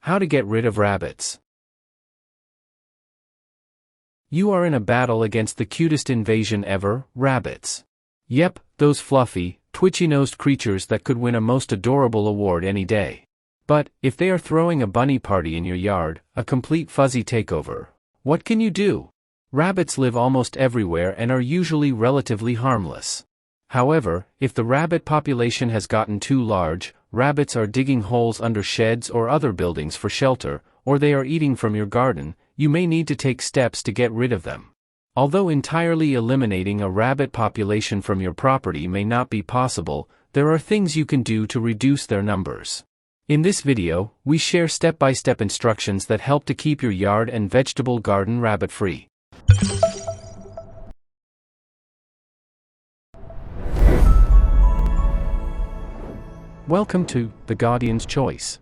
How to get rid of rabbits. You are in a battle against the cutest invasion ever, rabbits. Yep, those fluffy, twitchy-nosed creatures that could win a most adorable award any day. But, if they are throwing a bunny party in your yard, a complete fuzzy takeover, what can you do? Rabbits live almost everywhere and are usually relatively harmless. However, if the rabbit population has gotten too large, rabbits are digging holes under sheds or other buildings for shelter, or they are eating from your garden, you may need to take steps to get rid of them. Although entirely eliminating a rabbit population from your property may not be possible, there are things you can do to reduce their numbers. In this video, we share step-by-step instructions that help to keep your yard and vegetable garden rabbit-free. Welcome to The Guardian's Choice.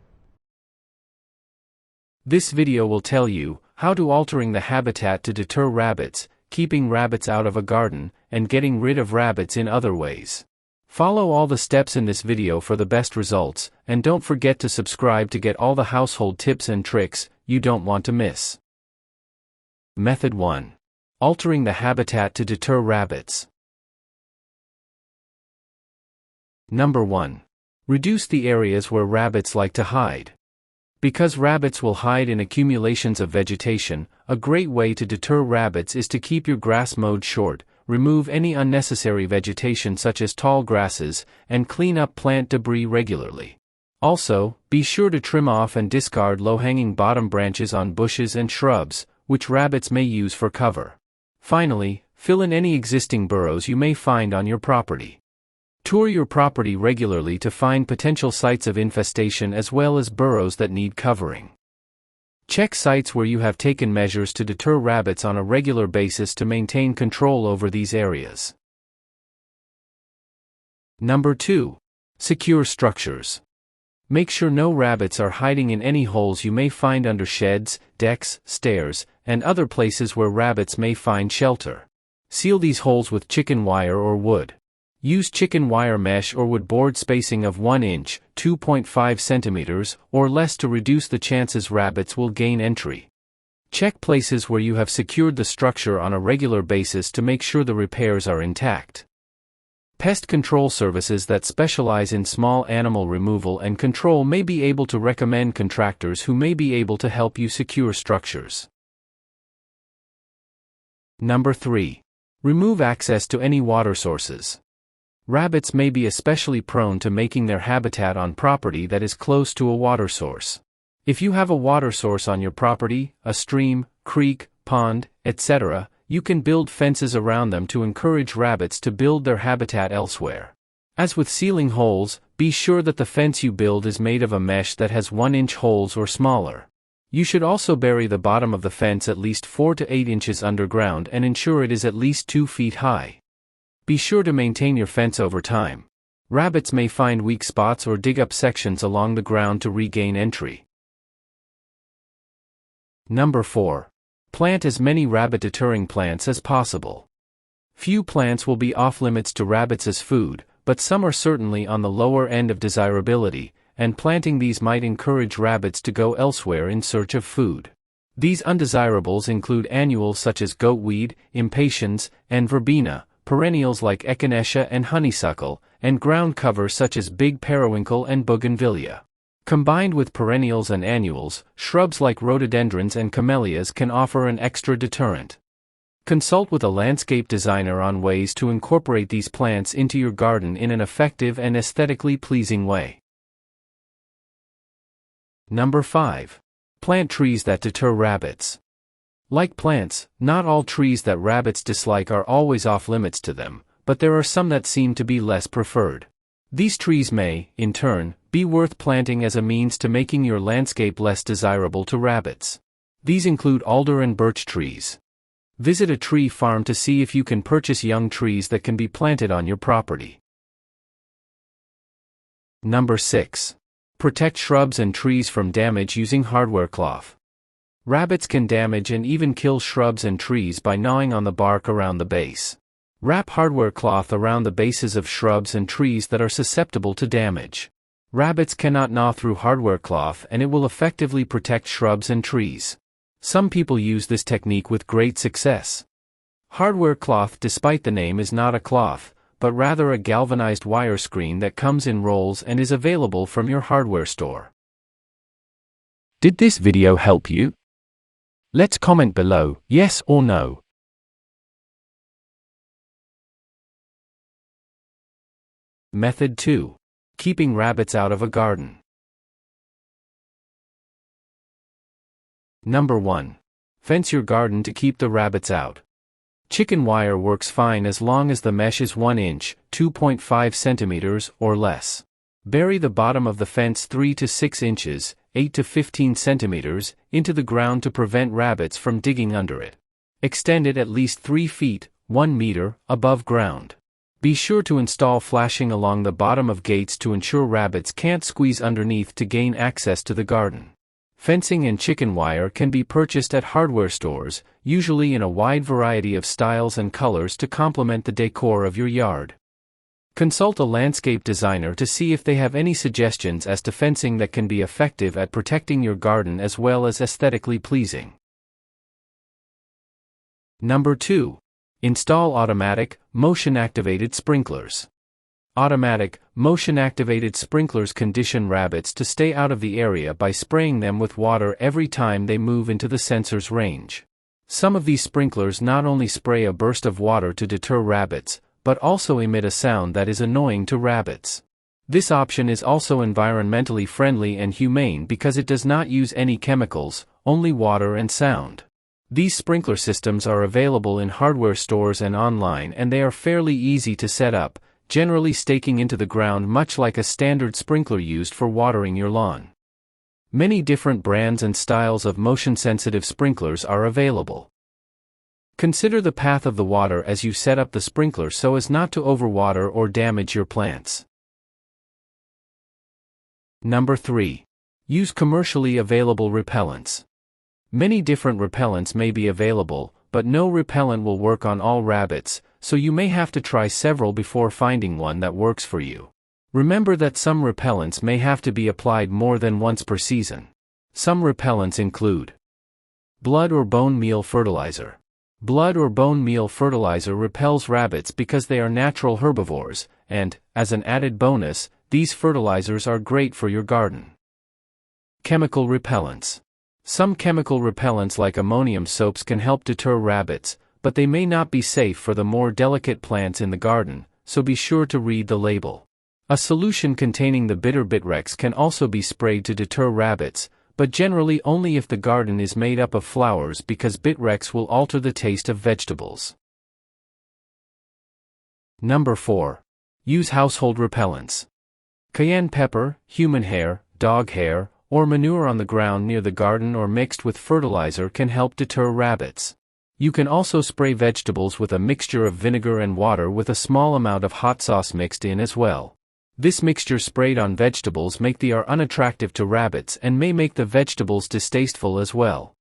This video will tell you how to altering the habitat to deter rabbits, keeping rabbits out of a garden, and getting rid of rabbits in other ways. Follow all the steps in this video for the best results, and don't forget to subscribe to get all the household tips and tricks you don't want to miss. Method 1. Altering the habitat to deter rabbits. Number 1. Reduce the areas where rabbits like to hide. Because rabbits will hide in accumulations of vegetation, a great way to deter rabbits is to keep your grass mowed short, remove any unnecessary vegetation such as tall grasses, and clean up plant debris regularly. Also, be sure to trim off and discard low-hanging bottom branches on bushes and shrubs, which rabbits may use for cover. Finally, fill in any existing burrows you may find on your property. Tour your property regularly to find potential sites of infestation as well as burrows that need covering. Check sites where you have taken measures to deter rabbits on a regular basis to maintain control over these areas. Number 2. Secure structures. Make sure no rabbits are hiding in any holes you may find under sheds, decks, stairs, and other places where rabbits may find shelter. Seal these holes with chicken wire or wood. Use chicken wire mesh or wood board spacing of 1 inch, 2.5 centimeters, or less to reduce the chances rabbits will gain entry. Check places where you have secured the structure on a regular basis to make sure the repairs are intact. Pest control services that specialize in small animal removal and control may be able to recommend contractors who may be able to help you secure structures. Number 3. Remove access to any water sources. Rabbits may be especially prone to making their habitat on property that is close to a water source. If you have a water source on your property, a stream, creek, pond, etc., you can build fences around them to encourage rabbits to build their habitat elsewhere. As with sealing holes, be sure that the fence you build is made of a mesh that has 1-inch holes or smaller. You should also bury the bottom of the fence at least 4 to 8 inches underground and ensure it is at least 2 feet high. Be sure to maintain your fence over time. Rabbits may find weak spots or dig up sections along the ground to regain entry. Number 4. Plant as many rabbit-deterring plants as possible. Few plants will be off-limits to rabbits as food, but some are certainly on the lower end of desirability, and planting these might encourage rabbits to go elsewhere in search of food. These undesirables include annuals such as goatweed, impatiens, and verbena, perennials like echinacea and honeysuckle, and ground cover such as big periwinkle and bougainvillea. Combined with perennials and annuals, shrubs like rhododendrons and camellias can offer an extra deterrent. Consult with a landscape designer on ways to incorporate these plants into your garden in an effective and aesthetically pleasing way. Number 5. Plant trees that deter rabbits. Like plants, not all trees that rabbits dislike are always off-limits to them, but there are some that seem to be less preferred. These trees may, in turn, be worth planting as a means to making your landscape less desirable to rabbits. These include alder and birch trees. Visit a tree farm to see if you can purchase young trees that can be planted on your property. Number 6. Protect shrubs and trees from damage using hardware cloth. Rabbits can damage and even kill shrubs and trees by gnawing on the bark around the base. Wrap hardware cloth around the bases of shrubs and trees that are susceptible to damage. Rabbits cannot gnaw through hardware cloth and it will effectively protect shrubs and trees. Some people use this technique with great success. Hardware cloth, despite the name, is not a cloth, but rather a galvanized wire screen that comes in rolls and is available from your hardware store. Did this video help you? Let's comment below, yes or no. Method 2. Keeping rabbits out of a garden. Number 1. Fence your garden to keep the rabbits out. Chicken wire works fine as long as the mesh is 1 inch, 2.5 centimeters, or less. Bury the bottom of the fence 3 to 6 inches, 8 to 15 centimeters, into the ground to prevent rabbits from digging under it. Extend it at least 3 feet, 1 meter, above ground. Be sure to install flashing along the bottom of gates to ensure rabbits can't squeeze underneath to gain access to the garden. Fencing and chicken wire can be purchased at hardware stores, usually in a wide variety of styles and colors to complement the decor of your yard. Consult a landscape designer to see if they have any suggestions as to fencing that can be effective at protecting your garden as well as aesthetically pleasing. Number 2. Install automatic, motion-activated sprinklers. Automatic, motion-activated sprinklers condition rabbits to stay out of the area by spraying them with water every time they move into the sensor's range. Some of these sprinklers not only spray a burst of water to deter rabbits, but also emit a sound that is annoying to rabbits. This option is also environmentally friendly and humane because it does not use any chemicals, only water and sound. These sprinkler systems are available in hardware stores and online, and they are fairly easy to set up, generally staking into the ground much like a standard sprinkler used for watering your lawn. Many different brands and styles of motion-sensitive sprinklers are available. Consider the path of the water as you set up the sprinkler so as not to overwater or damage your plants. Number 3. Use commercially available repellents. Many different repellents may be available, but no repellent will work on all rabbits, so you may have to try several before finding one that works for you. Remember that some repellents may have to be applied more than once per season. Some repellents include blood or bone meal fertilizer. Blood or bone meal fertilizer repels rabbits because they are natural herbivores, and, as an added bonus, these fertilizers are great for your garden. Chemical repellents. Some chemical repellents like ammonium soaps can help deter rabbits, but they may not be safe for the more delicate plants in the garden, so be sure to read the label. A solution containing the bitter bitrex can also be sprayed to deter rabbits, but generally only if the garden is made up of flowers because bitrex will alter the taste of vegetables. Number 4. Use household repellents. Cayenne pepper, human hair, dog hair, or manure on the ground near the garden or mixed with fertilizer can help deter rabbits. You can also spray vegetables with a mixture of vinegar and water with a small amount of hot sauce mixed in as well. This mixture sprayed on vegetables make they are unattractive to rabbits and may make the vegetables distasteful as well.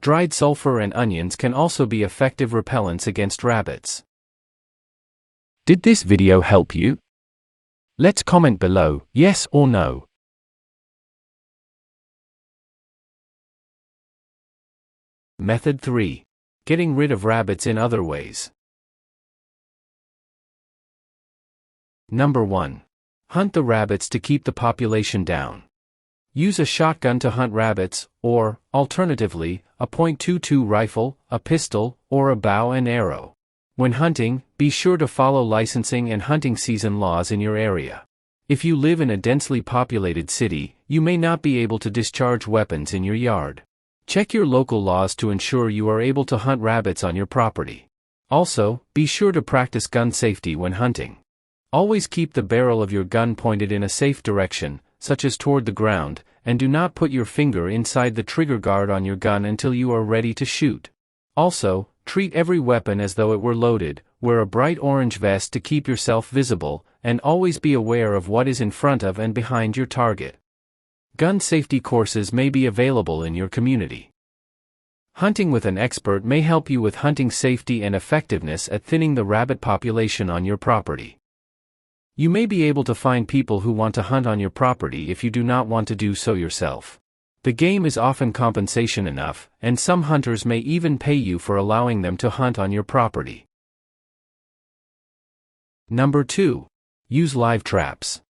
Dried sulfur and onions can also be effective repellents against rabbits. Did this video help you? Let's comment below, yes or no. Method 3. Getting rid of rabbits in other ways. Number 1. Hunt the rabbits to keep the population down. Use a shotgun to hunt rabbits, or, alternatively, a .22 rifle, a pistol, or a bow and arrow. When hunting, be sure to follow licensing and hunting season laws in your area. If you live in a densely populated city, you may not be able to discharge weapons in your yard. Check your local laws to ensure you are able to hunt rabbits on your property. Also, be sure to practice gun safety when hunting. Always keep the barrel of your gun pointed in a safe direction, such as toward the ground, and do not put your finger inside the trigger guard on your gun until you are ready to shoot. Also, treat every weapon as though it were loaded, wear a bright orange vest to keep yourself visible, and always be aware of what is in front of and behind your target. Gun safety courses may be available in your community. Hunting with an expert may help you with hunting safety and effectiveness at thinning the rabbit population on your property. You may be able to find people who want to hunt on your property if you do not want to do so yourself. The game is often compensation enough, and some hunters may even pay you for allowing them to hunt on your property. Number 2. Use live traps.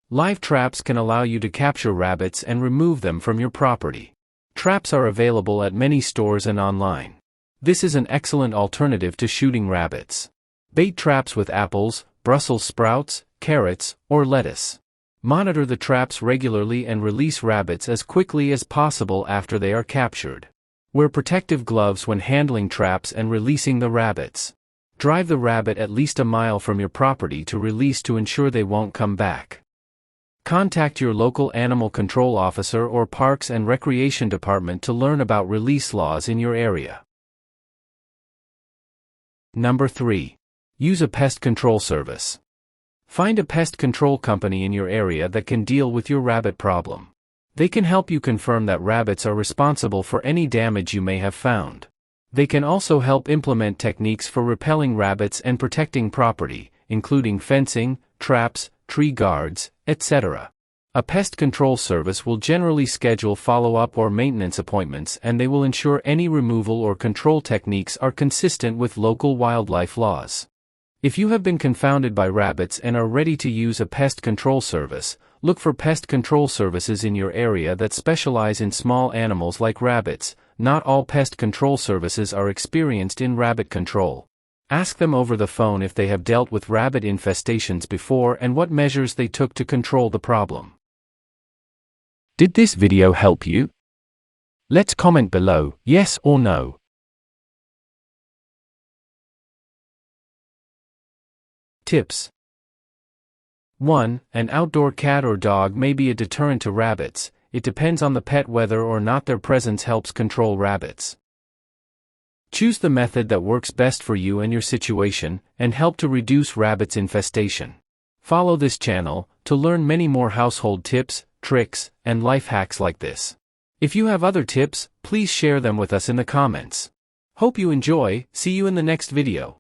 Live traps can allow you to capture rabbits and remove them from your property. Traps are available at many stores and online. This is an excellent alternative to shooting rabbits. Bait traps with apples, Brussels sprouts, carrots, or lettuce. Monitor the traps regularly and release rabbits as quickly as possible after they are captured. Wear protective gloves when handling traps and releasing the rabbits. Drive the rabbit at least a mile from your property to release to ensure they won't come back. Contact your local animal control officer or Parks and Recreation Department to learn about release laws in your area. Number 3. Use a pest control service. Find a pest control company in your area that can deal with your rabbit problem. They can help you confirm that rabbits are responsible for any damage you may have found. They can also help implement techniques for repelling rabbits and protecting property, including fencing, traps, tree guards, etc. A pest control service will generally schedule follow-up or maintenance appointments, and they will ensure any removal or control techniques are consistent with local wildlife laws. If you have been confounded by rabbits and are ready to use a pest control service, look for pest control services in your area that specialize in small animals like rabbits. Not all pest control services are experienced in rabbit control. Ask them over the phone if they have dealt with rabbit infestations before and what measures they took to control the problem. Did this video help you? Let's comment below, yes or no. Tips. 1. An outdoor cat or dog may be a deterrent to rabbits. It depends on the pet whether or not their presence helps control rabbits. Choose the method that works best for you and your situation, and help to reduce rabbits' infestation. Follow this channel to learn many more household tips, tricks, and life hacks like this. If you have other tips, please share them with us in the comments. Hope you enjoy. See you in the next video.